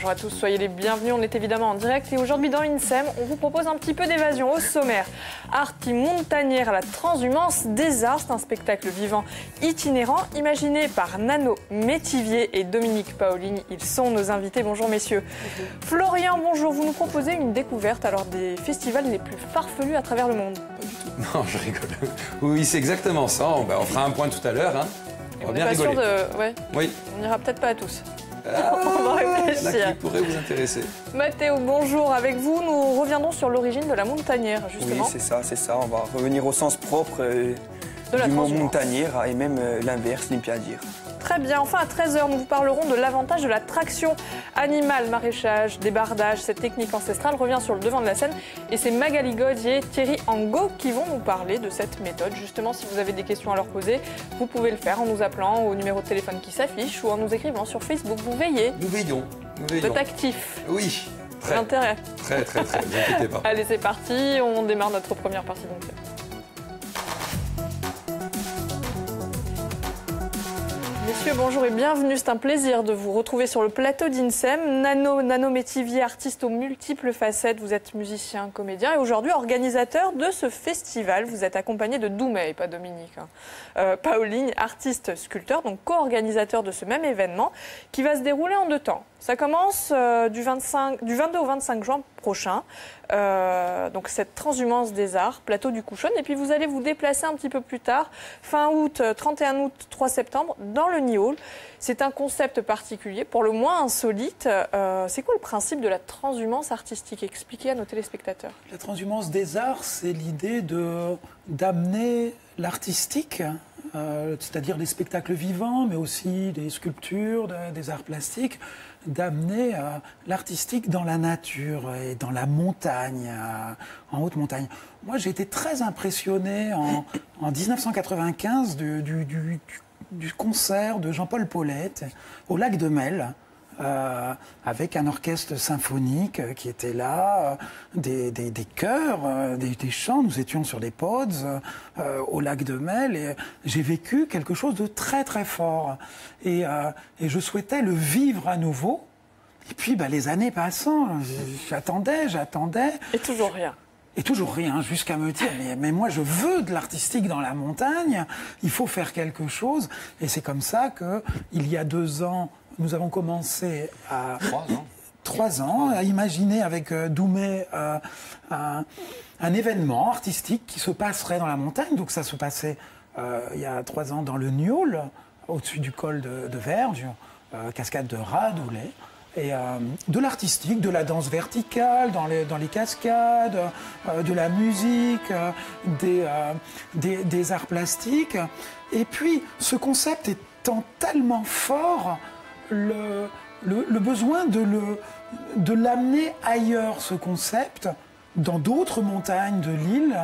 bonjour à tous, soyez les bienvenus, on est évidemment en direct et aujourd'hui dans INSEM, on vous propose un petit peu d'évasion au sommaire. Arti Montagnière à la transhumance des arts, c'est un spectacle vivant itinérant imaginé par Nano Métivier et Dominique Paolini, ils sont nos invités, bonjour messieurs. Bonjour. Florian, bonjour, vous nous proposez une découverte alors des festivals les plus farfelus à travers le monde. Non, je rigole. Oui, c'est exactement ça, on fera un point tout à l'heure. Hein. On va bien rigoler. Ouais. Oui. On n'ira peut-être pas à tous. On va réfléchir. Qui pourrait vous intéresser. Mathéo, bonjour. Avec vous, nous reviendrons sur l'origine de la montagnière, justement. Oui, c'est ça. On va revenir au sens propre du mot montagnière et même l'inverse, l'impiadir. Très bien. Enfin, à 13h, nous vous parlerons de l'avantage de la traction animale, maraîchage, débardage. Cette technique ancestrale revient sur le devant de la scène. Et c'est Magali Gaudier et Thierry Angot qui vont nous parler de cette méthode. Justement, si vous avez des questions à leur poser, vous pouvez le faire en nous appelant au numéro de téléphone qui s'affiche ou en nous écrivant sur Facebook. Vous veillez. Nous veillons. Vous êtes actifs. Oui. Très. L'intérêt. Très, ne vous inquiétez pas. Allez, c'est parti. On démarre notre première partie donc. Messieurs, bonjour et bienvenue. C'est un plaisir de vous retrouver sur le plateau d'INSEM. Nano Métivier, artiste aux multiples facettes. Vous êtes musicien, comédien et aujourd'hui organisateur de ce festival. Vous êtes accompagné de Doumé, pas Dominique. Paolini, artiste sculpteur, donc co-organisateur de ce même événement qui va se dérouler en 2 temps. Ça commence du 22 au 25 juin prochain. Donc cette transhumance des arts, plateau du Couchonne. Et puis vous allez vous déplacer un petit peu plus tard, fin août, 31 août, 3 septembre, dans le Niol. C'est un concept particulier, pour le moins insolite. C'est quoi le principe de la transhumance artistique? Expliquez à nos téléspectateurs. La transhumance des arts, c'est l'idée d'amener l'artistique, c'est-à-dire des spectacles vivants, mais aussi des sculptures, des arts plastiques, d'amener l'artistique dans la nature et dans la montagne, en haute montagne. Moi, j'ai été très impressionné en 1995 du concert de Jean-Paul Paulette au Lac de Mel, avec un orchestre symphonique qui était là, des chœurs, des chants. Nous étions sur des pods au Lac de Mel et j'ai vécu quelque chose de très très fort. Et je souhaitais le vivre à nouveau. Et puis les années passant, j'attendais. Et toujours rien. Et toujours rien, jusqu'à me dire, mais moi je veux de l'artistique dans la montagne, il faut faire quelque chose. Et c'est comme ça qu'il y a 2 ans, nous avons commencé à... 3 ans, à imaginer avec Doumé un événement artistique qui se passerait dans la montagne. Donc ça se passait il y a 3 ans dans le Niol, au-dessus du col de Verge, cascade de Radoulet. Et de l'artistique, de la danse verticale, dans les cascades, de la musique, des arts plastiques. Et puis, ce concept étant tellement fort, le besoin de l'amener ailleurs, ce concept, dans d'autres montagnes de l'île.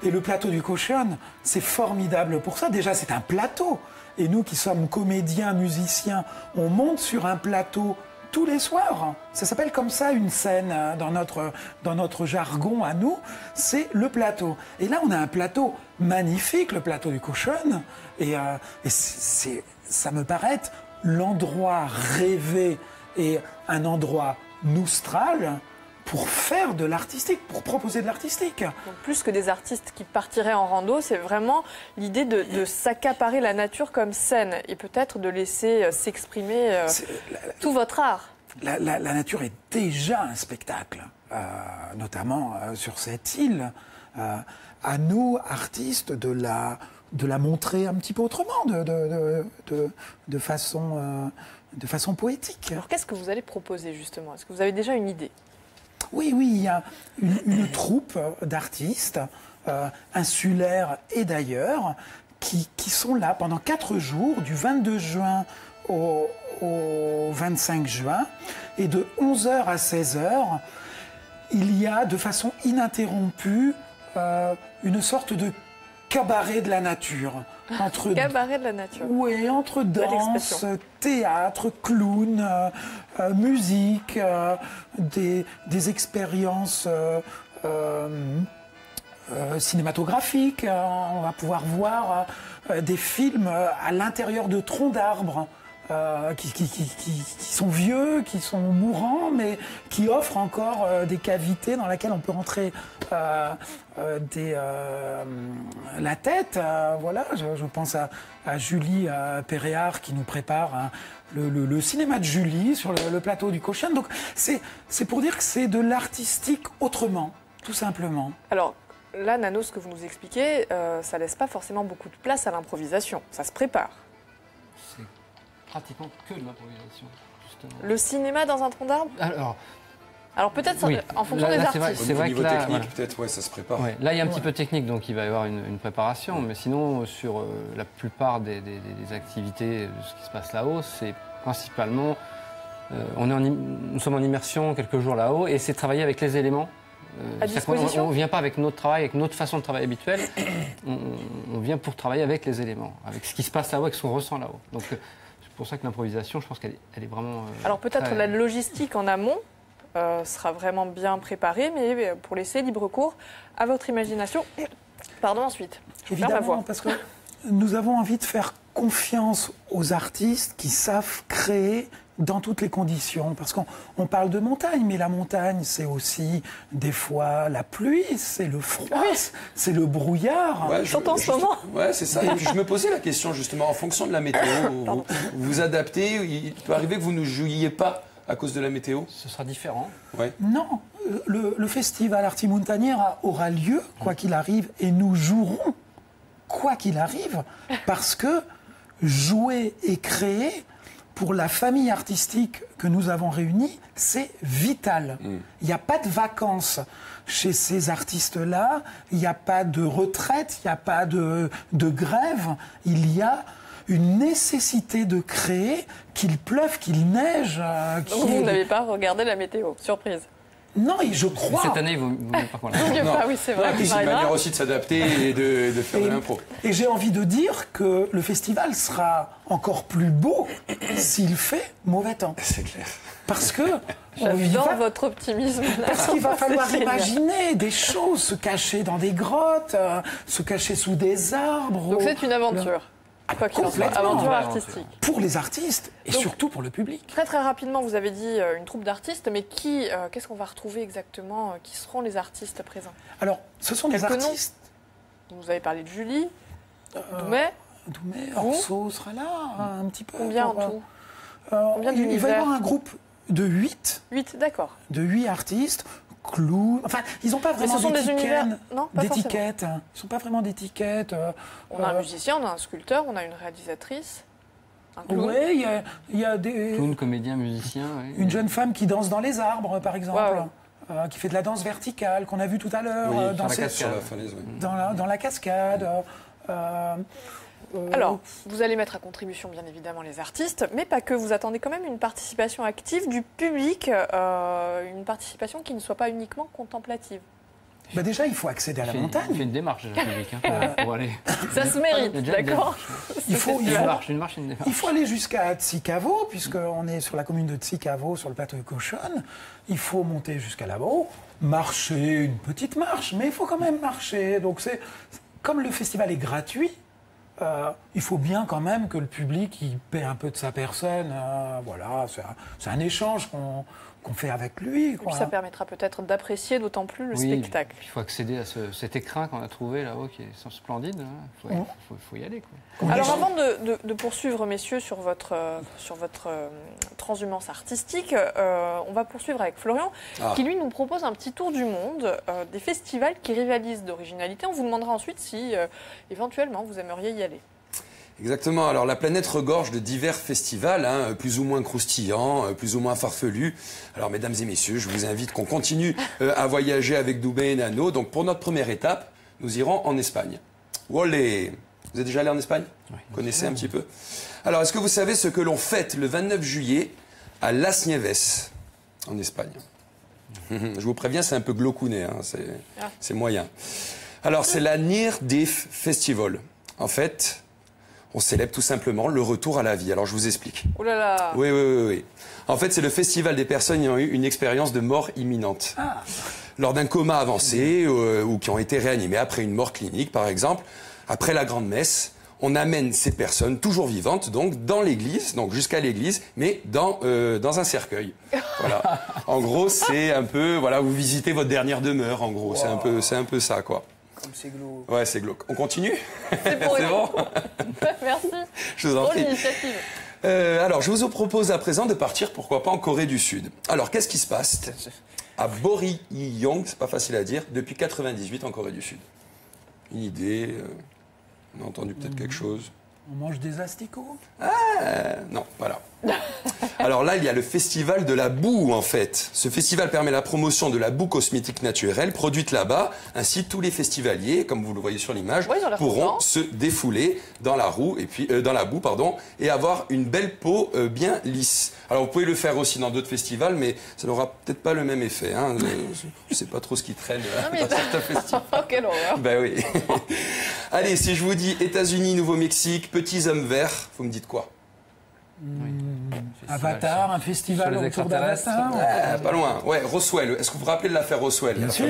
Et le plateau du Couchonne, c'est formidable pour ça. Déjà, c'est un plateau. Et nous qui sommes comédiens, musiciens, on monte sur un plateau tous les soirs. Ça s'appelle comme ça une scène dans notre jargon à nous, c'est le plateau. Et là, on a un plateau magnifique, le plateau du Couchonne, et ça me paraît l'endroit rêvé et un endroit noustral pour faire de l'artistique, pour proposer de l'artistique. Donc plus que des artistes qui partiraient en rando, c'est vraiment l'idée de s'accaparer la nature comme scène et peut-être de laisser s'exprimer tout votre art. La nature est déjà un spectacle, notamment sur cette île. À nous, artistes, de la montrer un petit peu autrement, de façon poétique. Alors qu'est-ce que vous allez proposer justement? Est-ce que vous avez déjà une idée? Oui, il y a une troupe d'artistes, insulaires et d'ailleurs, qui sont là pendant 4 jours, du 22 juin au 25 juin, et de 11h à 16h, il y a de façon ininterrompue une sorte de cabaret de la nature. Cabaret de la nature. Oui, entre danse, théâtre, clown, musique, des expériences cinématographiques. On va pouvoir voir des films à l'intérieur de troncs d'arbres. qui sont vieux, qui sont mourants, mais qui offrent encore des cavités dans lesquelles on peut rentrer la tête. Voilà, je pense à Julie Péréard qui nous prépare le cinéma de Julie sur le plateau du Cochin. Donc c'est pour dire que c'est de l'artistique autrement, tout simplement. Alors là, Nano, ce que vous nous expliquez, ça laisse pas forcément beaucoup de place à l'improvisation. Ça se prépare. C'est pratiquement que de l'improvisation, justement. Le cinéma dans un tronc d'arbre ? Alors peut-être oui. En fonction des artistes. C'est vrai que niveau technique, peut-être, ouais, ça se prépare. Ouais. Là, il y a un petit peu technique, donc il va y avoir une préparation. Mais sinon, sur la plupart des activités, ce qui se passe là-haut, c'est principalement... nous sommes en immersion quelques jours là-haut, et c'est travailler avec les éléments. À disposition. On ne vient pas avec notre travail, avec notre façon de travail habituelle. On vient pour travailler avec les éléments, avec ce qui se passe là-haut, avec ce qu'on ressent là-haut. Donc c'est pour ça que l'improvisation, je pense qu'elle est vraiment... Alors peut-être la logistique en amont sera vraiment bien préparée, mais pour laisser libre cours à votre imagination. Pardon, ensuite. Évidemment, parce que nous avons envie de faire confiance aux artistes qui savent créer dans toutes les conditions, parce qu'on parle de montagne, mais la montagne, c'est aussi des fois la pluie, c'est le froid, c'est le brouillard. Ouais, en ce moment. Ouais, c'est ça. Et puis je me posais la question, justement, en fonction de la météo, vous vous adaptez, il peut arriver que vous ne jouiez pas à cause de la météo? Ce sera différent. Ouais. Non, le festival Artimuntaniera aura lieu, quoi qu'il arrive, et nous jouerons, quoi qu'il arrive, parce que jouer et créer, pour la famille artistique que nous avons réunie, c'est vital. Il n'y a pas de vacances chez ces artistes-là, il n'y a pas de retraite, il n'y a pas de grève, il y a une nécessité de créer, qu'il pleuve, qu'il neige. Vous n'avez pas regardé la météo, surprise. Non, et je crois... Cette année, vous ne pas quoi. Oui, c'est vrai. C'est une manière aussi de s'adapter et de faire de l'impro. Et j'ai envie de dire que le festival sera encore plus beau s'il fait mauvais temps. C'est clair. Parce que... J'adore votre optimisme. Parce qu'il va falloir imaginer des choses, se cacher dans des grottes, se cacher sous des arbres. Donc c'est une aventure. Quoi qu'il en soit, aventure artistique. Pour les artistes et donc, surtout pour le public. Très très rapidement, vous avez dit une troupe d'artistes, mais qu'est-ce qu'on va retrouver exactement? Qui seront les artistes présents? Alors, ce sont des artistes... Vous avez parlé de Julie, Doumet. Orso sera là un petit peu. Combien en tout? Il va y avoir un groupe de 8. 8, d'accord. De 8 artistes. Clowns. Enfin, ils n'ont pas vraiment d'étiquette. Ils ne sont pas vraiment d'étiquette. On a un musicien, on a un sculpteur, on a une réalisatrice, un clown. Oui, il y a des... Clown, comédien, musicien. Oui. Une jeune femme qui danse dans les arbres, par exemple. Wow. Qui fait de la danse verticale, qu'on a vu tout à l'heure. Dans la cascade. Alors, vous allez mettre à contribution, bien évidemment, les artistes, mais pas que. Vous attendez quand même une participation active du public, une participation qui ne soit pas uniquement contemplative. Bah déjà, il faut accéder à la montagne. Il fait une démarche, le public, pour aller... Ça se mérite, d'accord. Il faut une démarche. Il faut aller jusqu'à Tsikavo, puisqu'on est sur la commune de Tsikavo, sur le plateau de Cochin. Il faut monter jusqu'à là-haut, marcher une petite marche, mais il faut quand même marcher. Donc comme le festival est gratuit, il faut bien quand même que le public il paie un peu de sa personne. Voilà, c'est un échange qu'on fait avec lui. Quoi. Et puis ça permettra peut-être d'apprécier d'autant plus le spectacle. Il faut accéder à cet écrin qu'on a trouvé là-haut qui est splendide. Il faut y aller. Quoi. Alors avant de poursuivre, messieurs, sur votre transhumance artistique, on va poursuivre avec Florian, qui lui nous propose un petit tour du monde des festivals qui rivalisent d'originalité. On vous demandera ensuite si éventuellement vous aimeriez y aller. Exactement. Alors, la planète regorge de divers festivals, plus ou moins croustillants, plus ou moins farfelus. Alors, mesdames et messieurs, je vous invite qu'on continue à voyager avec Doumet et Nano. Donc, pour notre première étape, nous irons en Espagne. Wolé! Vous êtes déjà allé en Espagne? Oui. Vous connaissez un petit peu? Alors, est-ce que vous savez ce que l'on fête le 29 juillet à Las Nieves, en Espagne? Je vous préviens, c'est un peu glaucouné, c'est moyen. Alors, c'est la Near Death Festival. En fait... on célèbre tout simplement le retour à la vie. Alors, je vous explique. Oh là là. Oui. En fait, c'est le festival des personnes ayant eu une expérience de mort imminente. Lors d'un coma avancé ou qui ont été réanimés après une mort clinique, par exemple. Après la grande messe, on amène ces personnes, toujours vivantes, donc dans l'église, donc jusqu'à l'église, mais dans un cercueil. Voilà. En gros, c'est un peu, voilà, vous visitez votre dernière demeure, en gros. Wow. C'est un peu ça, quoi. Comme c'est glauque. Ouais, c'est glauque. On continue? C'est bon. Merci. Je vous en prie. L'initiative. Alors, je vous propose à présent de partir, pourquoi pas, en Corée du Sud. Alors, qu'est-ce qui se passe à Boryong, c'est pas facile à dire, depuis 98 en Corée du Sud? Une idée, on a entendu peut-être quelque chose. On mange des asticots? Non, voilà. Alors là, il y a le festival de la boue, en fait. Ce festival permet la promotion de la boue cosmétique naturelle produite là-bas. Ainsi, tous les festivaliers, comme vous le voyez sur l'image, pourront se défouler dans la boue, et avoir une belle peau bien lisse. Alors, vous pouvez le faire aussi dans d'autres festivals, mais ça n'aura peut-être pas le même effet. Hein. Je ne sais pas trop ce qui traîne dans certains festivals. Quelle horreur. Ben oui. Allez, si je vous dis États-Unis, Nouveau-Mexique, petits hommes verts, vous me dites quoi? Avatar, un festival autour d'Avatar. Pas loin. Ouais, Roswell. Est-ce que vous vous rappelez de l'affaire Roswell? Bien sûr.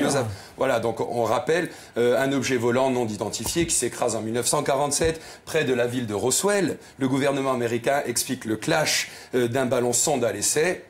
Voilà, donc on rappelle un objet volant non identifié qui s'écrase en 1947 près de la ville de Roswell. Le gouvernement américain explique le clash d'un ballon sonde à l'essai.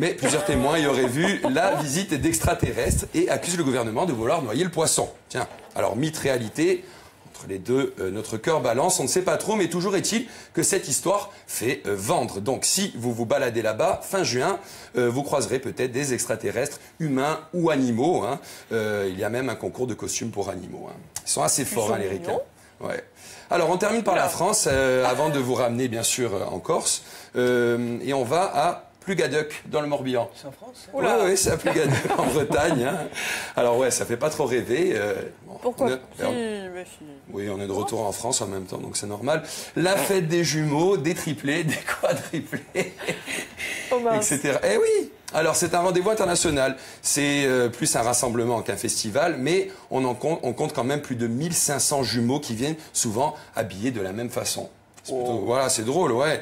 Mais plusieurs témoins y auraient vu la visite d'extraterrestres et accusent le gouvernement de vouloir noyer le poisson. Tiens, alors mythe, réalité, entre les deux, notre cœur balance, on ne sait pas trop, mais toujours est-il que cette histoire fait vendre. Donc si vous vous baladez là-bas, fin juin, vous croiserez peut-être des extraterrestres, humains ou animaux. Hein. Il y a même un concours de costumes pour animaux. Hein. Ils sont assez forts, les ricains. Ouais. Alors on termine par la France, avant de vous ramener bien sûr en Corse, et on va à Plugaduc, dans le Morbihan. C'est en France? Oui, c'est à Plugaduc, en Bretagne. Hein. Alors ouais, ça fait pas trop rêver. Pourquoi Oui, on est de retour en France en même temps, donc c'est normal. La fête des jumeaux, des triplés, des quadruplés, etc. Eh oui. Alors c'est un rendez-vous international. C'est plus un rassemblement qu'un festival, mais on compte quand même plus de 1500 jumeaux qui viennent souvent habillés de la même façon. Voilà, c'est drôle, ouais.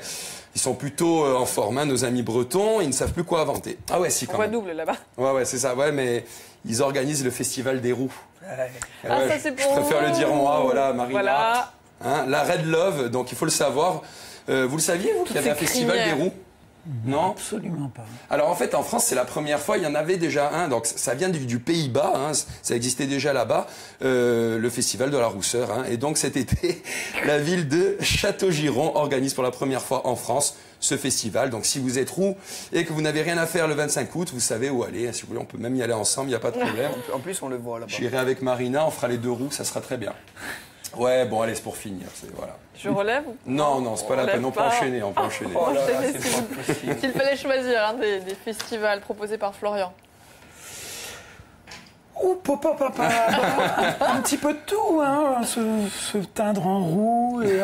Ils sont plutôt en forme, hein, nos amis bretons, ils ne savent plus quoi inventer. Ah ouais, si, quand même. On voit double là-bas. Ouais, c'est ça, ouais, mais ils organisent le festival des roues. Ça c'est pour je préfère le dire moi, voilà, Marina. Voilà. Hein, la Red Love, donc il faut le savoir. Vous le saviez, vous, qu'il y avait un festival des roues? Non, absolument pas. Alors en fait, en France, c'est la première fois. Il y en avait déjà un. Donc ça vient du Pays-Bas. Hein, ça existait déjà là-bas, le festival de la rousseur. Hein, et donc cet été, la ville de Châteaugiron organise pour la première fois en France ce festival. Donc si vous êtes roux et que vous n'avez rien à faire le 25 août, vous savez où aller. Si vous voulez, on peut même y aller ensemble. Il n'y a pas de problème. En plus, on le voit là-bas. J'irai avec Marina. On fera les deux roues. Ça sera très bien. Ouais, bon, allez, c'est pour finir. Voilà. Je relève? Non, c'est pas la peine. On peut enchaîner. On peut enchaîner. S'il fallait choisir un des festivals proposés par Florian. Oh, papa, un petit peu de tout, hein, se teindre en roux et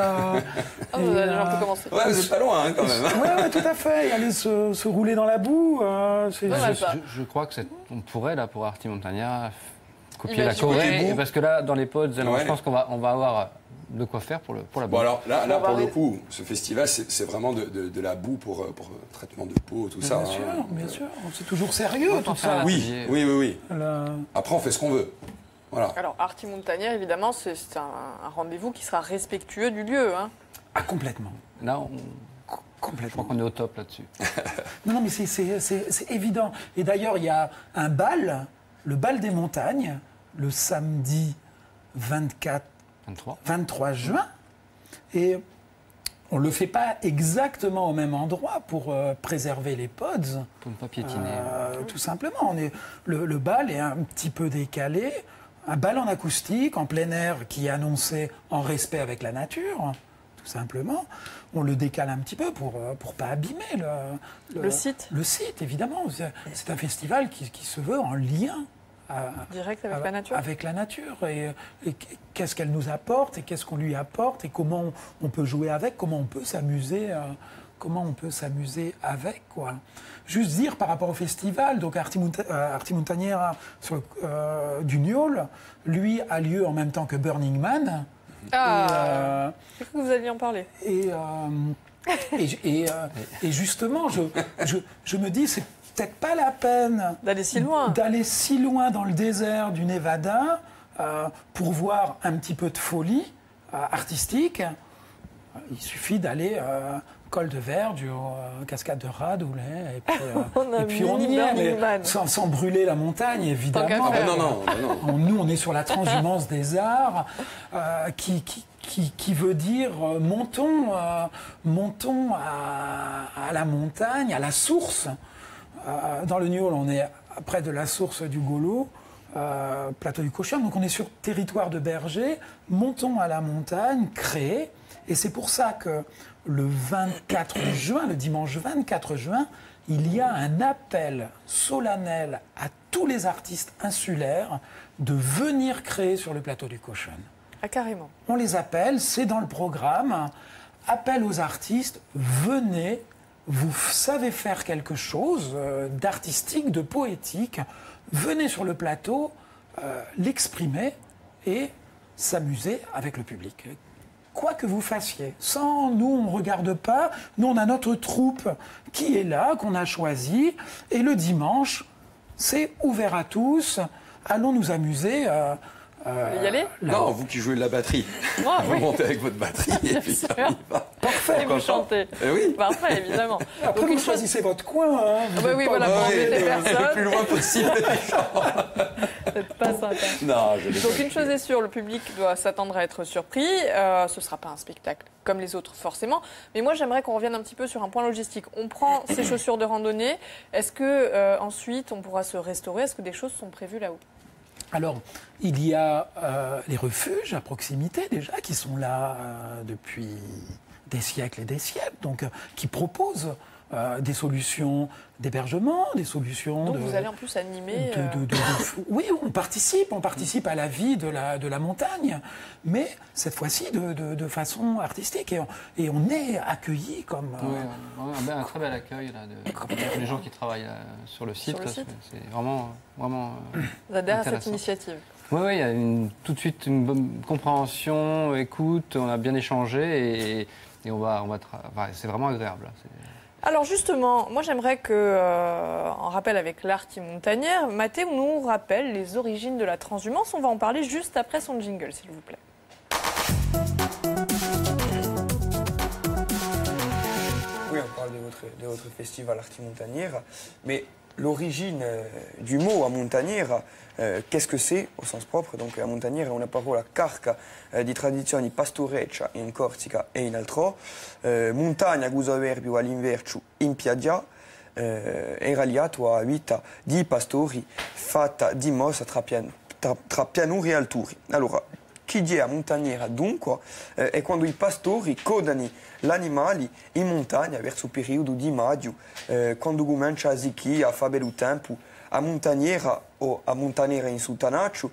on peut commencer. Ouais, vous êtes pas loin, hein, quand même. Ouais, tout à fait. Et aller se rouler dans la boue. Je crois que on pourrait, là, pour Artie Montagnard, copier la Corée, parce que là, dans les pods, je pense qu'on va avoir de quoi faire pour la boue. Bon, alors là pour le coup, ce festival, c'est vraiment de la boue pour traitement de peau, tout ça. Bien sûr. C'est toujours sérieux, tout ça. Oui. Après, on fait ce qu'on veut. Voilà. Alors, Artie Montagnard, évidemment, c'est un rendez-vous qui sera respectueux du lieu. Hein. Ah, complètement. Là, je crois qu'on est au top là-dessus. Non, mais c'est évident. Et d'ailleurs, il y a un bal, le bal des montagnes, le samedi 23 juin. Et on ne le fait pas exactement au même endroit pour préserver les pods. Pour ne pas piétiner. Tout simplement. Le bal est un petit peu décalé. Un bal en acoustique, en plein air, qui est annoncé en respect avec la nature, tout simplement. On le décale un petit peu pour pas abîmer le site. Le site, évidemment. C'est un festival qui se veut en lien direct avec la nature. Avec la nature. Et qu'est-ce qu'elle nous apporte et qu'est-ce qu'on lui apporte et comment on peut jouer avec, comment on peut s'amuser. Avec, quoi. Juste dire par rapport au festival, donc Artie Montagnard du Niol, lui a lieu en même temps que Burning Man. Ah, j'ai cru que vous alliez en parler. Et justement, je me dis, c'est peut-être pas la peine d'aller si loin dans le désert du Nevada pour voir un petit peu de folie. artistique, il suffit d'aller col de Verge, cascade de Radoulet, et puis on y est, mais sans brûler la montagne, évidemment. Nous, on est sur la transhumance des arts, qui veut dire montons à la montagne, à la source. Dans le Niol, on est près de la source du Golo, plateau du Cochon, donc on est sur territoire de berger, montons à la montagne, créer, et c'est pour ça que le 24 juin, le dimanche 24 juin, il y a un appel solennel à tous les artistes insulaires de venir créer sur le plateau du Cochon. Ah, carrément. On les appelle, c'est dans le programme. Appel aux artistes, venez, vous savez faire quelque chose d'artistique, de poétique, venez sur le plateau, l'exprimer et s'amuser avec le public. Quoi que vous fassiez. Sans nous, on ne regarde pas. Nous, on a notre troupe qui est là, qu'on a choisi. Et le dimanche, c'est ouvert à tous. Allons nous amuser. Vous voulez y aller? Non, vous qui jouez de la batterie. Vous montez avec votre batterie et puis ça y va. Parfait. Et vous chantez. Oui. Parfait, évidemment. Après, donc, vous choisissez votre coin. Hein. Oui, voilà, pour embêter personne. Le plus loin possible. C'est pas sympa. Non, je l'ai Donc pas. une chose est sûre, le public doit s'attendre à être surpris. Ce ne sera pas un spectacle comme les autres forcément. Mais moi j'aimerais qu'on revienne un petit peu sur un point logistique. On prend ces chaussures de randonnée. Est-ce que ensuite on pourra se restaurer? Est-ce que des choses sont prévues là-haut? Alors, il y a les refuges à proximité déjà qui sont là depuis des siècles et des siècles, donc qui proposent des solutions d'hébergement, des solutions Donc vous allez en plus animer... Oui, on participe à la vie de la montagne, mais cette fois-ci de façon artistique. Et on est accueillis comme... Un très bel accueil là, de les gens qui travaillent sur le site. C'est vraiment Vous adhérez à cette intéressant. initiative? Oui, il y a tout de suite une bonne compréhension, écoute, on a bien échangé et c'est vraiment agréable. Là. Alors justement, moi j'aimerais que, en rappel avec l'Arti Montagnière, Matteo nous rappelle les origines de la transhumance. On va en parler juste après son jingle, s'il vous plaît. Oui, on parle de votre festival Arti Montagnière, mais l'origine du mot à montagniera, qu'est-ce que c'est au sens propre? Donc la montagniera è una parola carca di tradizioni pastoreccia in Corsica e in altro, montagna che usa verbio all'inverso in piaggia, era liato a vita di pastori fatta di mossa tra pianuri e alturi. Allora, chi è a montagniera dunque è quando i pastori codano gli animali in montagna verso il periodo di maggio, quando comincia a zicchi, a fare bello tempo. A montagniera o a montanera in sultanaccio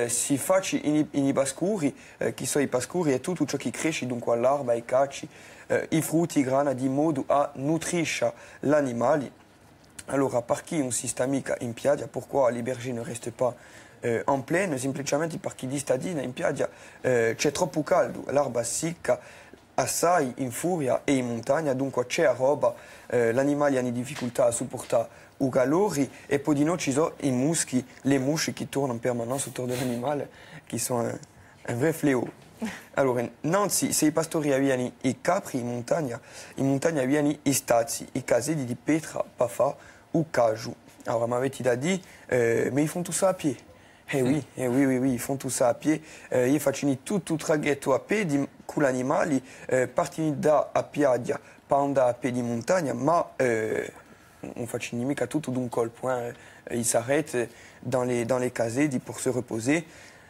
si faccia in i bascuri, che sono i pascuri, è tutto ciò che cresce dunque all'arba, i cacci, i frutti, i grana, di modo a nutrisce gli animali. Allora, perché un sistemica in piaggia, pourquoi les bergers ne restent pas en plaine? Semplicemente perché di stadina in piaggia c'è troppo caldo, l'erba secca assai in furia e in montagna, dunque c'è roba, gli animali hanno difficoltà a supportare i calori e poi di noi ci sono i muschi, le mouche qui tournent en permanence autour de l'animal, qui sont un vrai fléau. Allora, innanzi, se i pastori avevano i capri in montagna avevano i stazzi, i caseti di pietra, pafà o caju. Allora, mi avete da dire, ma ils font tout ça à pied. Oui, ils font tout ça à pied. Ils fanno tutto il traghetto a piedi con gli animali, partono da a piaggia, panda a piedi di montagna, ma on fait mica tutto d'un colpo. Ils s'arrêtent dans les casets pour se reposer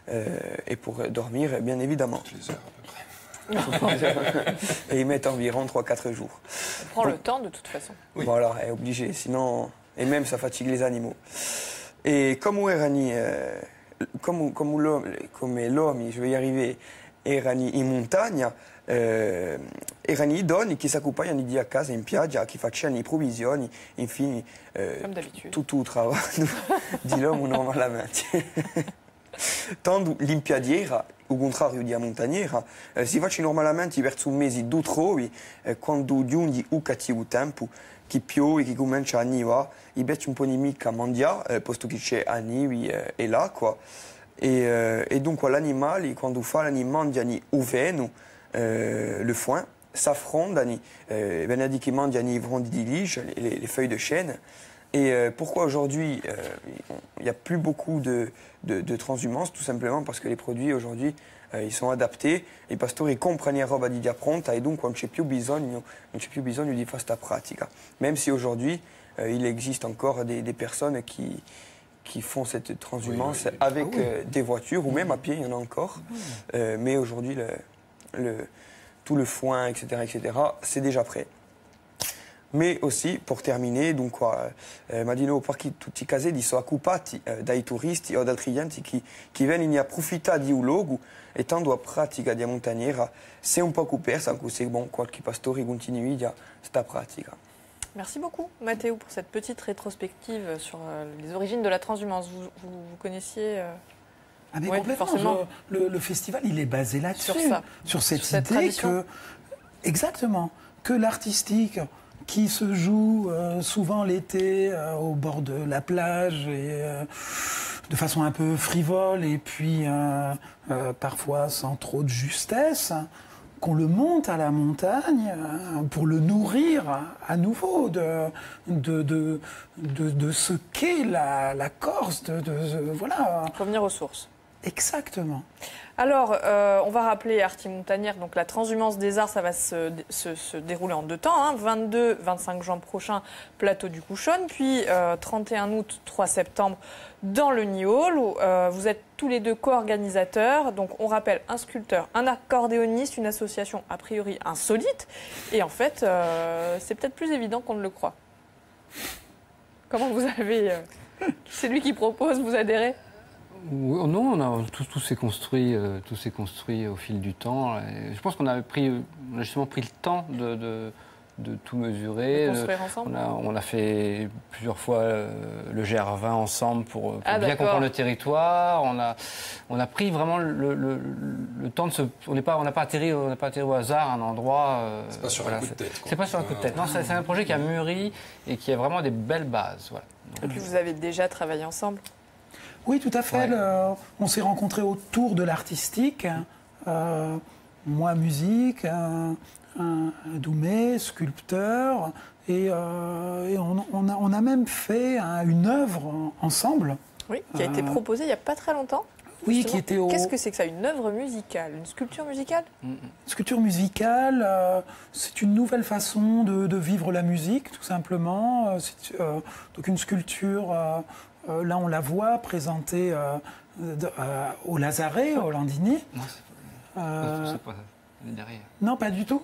et pour dormir, bien évidemment. Les heures à peu près. Et ils mettent environ 3-4 jours. On prend le temps de toute façon. Oui. Voilà, è obligé, sinon... Et même ça fatigue les animaux. Et comme l'homme, je vais y arriver, erano in montagna, erano i donne che si occupavano di a casa in piaggia, che facevano le provvisioni, infine tutto il lavoro di l'uomo normalmente. Tanto l'impiadiera, al contrario di a montagniera, si fa normalmente verso un mese d'ottobre, quando giunge il cattivo tempo, che piove, che comincia a annivare, i becci un po' di mica a mangiare, posto che c'è annivi e l'acqua. Et donc, l'animal, quando fa l'animal mangiano oveno, le foin, safran, venerdì mangiano i vrondi di lige, les feuilles de chêne. Et pourquoi aujourd'hui il n'y a plus beaucoup de transhumance? Tout simplement parce que les produits aujourd'hui ils sont adaptés, i pastori comprano roba di già pronta e dunque non c'è più bisogno di fare sta pratica. Même si aujourd'hui il existe encore des personnes qui font cette transhumance avec des voitures ou même à pied, il y en a encore. Mais aujourd'hui tout le foin, etc., c'est déjà prêt. Mais aussi, pour terminer, dunque, Madino, perché tutti i caseti sono occupati dai turisti o da altri enti che vengono a approfittare di un luogo e tanto la pratica di montagniera c'est un po' persa, anche se bon, qualche pastore continue a questa pratica. Merci beaucoup, Mathéo, pour cette petite rétrospective sur les origines de la transhumance. Vous connaissiez Ah mais oui, complètement. forcément. Le festival, il est basé là-dessus, sur cette idée tradition. exactement, que l'artistique qui se joue souvent l'été au bord de la plage et de façon un peu frivole et puis parfois sans trop de justesse, qu'on le monte à la montagne pour le nourrir à nouveau de ce qu'est la Corse, voilà. Revenir aux sources. Exactement. Alors, on va rappeler Arti Montagnière, donc la transhumance des arts, ça va se dérouler en 2 temps, hein, 22-25 juin prochain, plateau du Couchonne, puis 31 août, 3 septembre, dans le Niol, où vous êtes tous les deux co-organisateurs. Donc, on rappelle un sculpteur, un accordéoniste, une association a priori insolite, et en fait, c'est peut-être plus évident qu'on ne le croit. Comment vous avez... c'est lui qui propose, vous adhérez ? Non, tout s'est construit au fil du temps. Et je pense qu'on a justement pris le temps de tout mesurer. Construire ensemble. On a fait plusieurs fois le GR20 ensemble pour bien comprendre le territoire. On a pris vraiment le temps de se. On n'a pas atterri au hasard à un endroit. C'est pas sur un coup de tête. C'est pas sur un coup de tête. Non, c'est un projet qui a mûri et qui a vraiment des belles bases. Voilà. Et puis vous avez déjà travaillé ensemble. Oui, tout à fait. Ouais. On s'est rencontrés autour de l'artistique. Moi, musique, Doumé, sculpteur. Et on a même fait une œuvre ensemble. Oui, qui a été proposée il n'y a pas très longtemps. Oui, Justement. qui était au... Qu'est-ce que c'est que ça, une œuvre musicale, une sculpture musicale? Sculpture musicale, c'est une nouvelle façon de vivre la musique, tout simplement. Donc une sculpture, là on la voit présentée au Lazaret, au Landini. Non, c'est pas derrière. Non, pas du tout.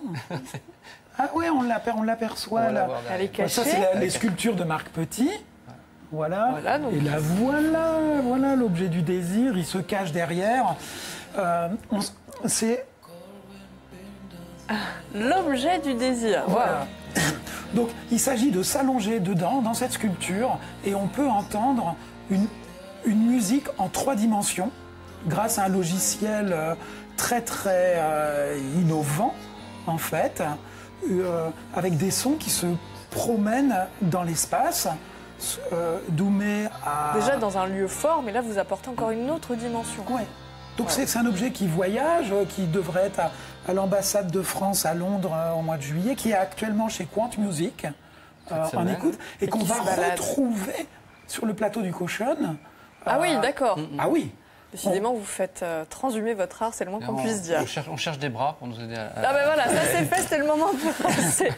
Ah oui, on l'aperçoit là. Elle est cachée. Ça, c'est les sculptures de Marc Petit. Voilà. Donc. Et là, voilà l'objet du désir. Il se cache derrière. C'est l'objet du désir. Voilà. Donc, il s'agit de s'allonger dedans, dans cette sculpture, et on peut entendre une musique en 3 dimensions, grâce à un logiciel très innovant, en fait, avec des sons qui se promènent dans l'espace. Doumé a... Déjà dans un lieu fort, mais là vous apportez encore une autre dimension. Ouais. Donc c'est un objet qui voyage, qui devrait être à l'ambassade de France à Londres au mois de juillet, qui est actuellement chez Quant Music en écoute, et qu'on va retrouver sur le plateau du Couchonne. Ah oui, d'accord. Ah oui. Décidément, vous faites transhumer votre art, c'est le moins qu'on puisse dire. On cherche des bras pour nous aider à... Ah ben voilà, ça c'est fait, c'était le moment de passer.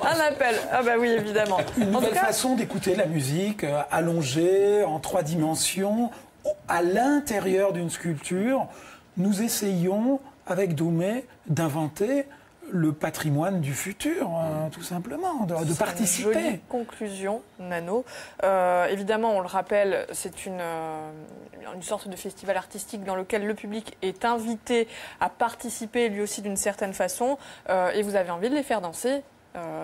Un appel. Ah ben oui, évidemment. Une nouvelle façon d'écouter la musique, allongée, en 3 dimensions, à l'intérieur d'une sculpture. Nous essayons, avec Doumé, d'inventer le patrimoine du futur, tout simplement, de participer. Une jolie conclusion, Nano. Évidemment, on le rappelle, c'est une sorte de festival artistique dans lequel le public est invité à participer lui aussi d'une certaine façon. Et vous avez envie de les faire danser.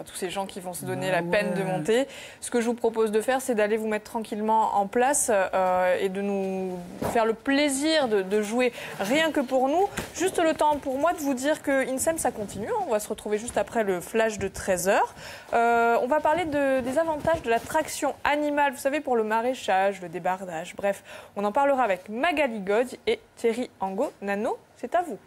tous ces gens qui vont se donner la peine de monter. Ce que je vous propose de faire, c'est d'aller vous mettre tranquillement en place et de nous faire le plaisir de jouer rien que pour nous. Juste le temps pour moi de vous dire que INSEM, ça continue. On va se retrouver juste après le flash de 13h. On va parler des avantages de la traction animale, vous savez, pour le maraîchage, le débardage. Bref, on en parlera avec Magali God et Thierry Angot. Nano, c'est à vous.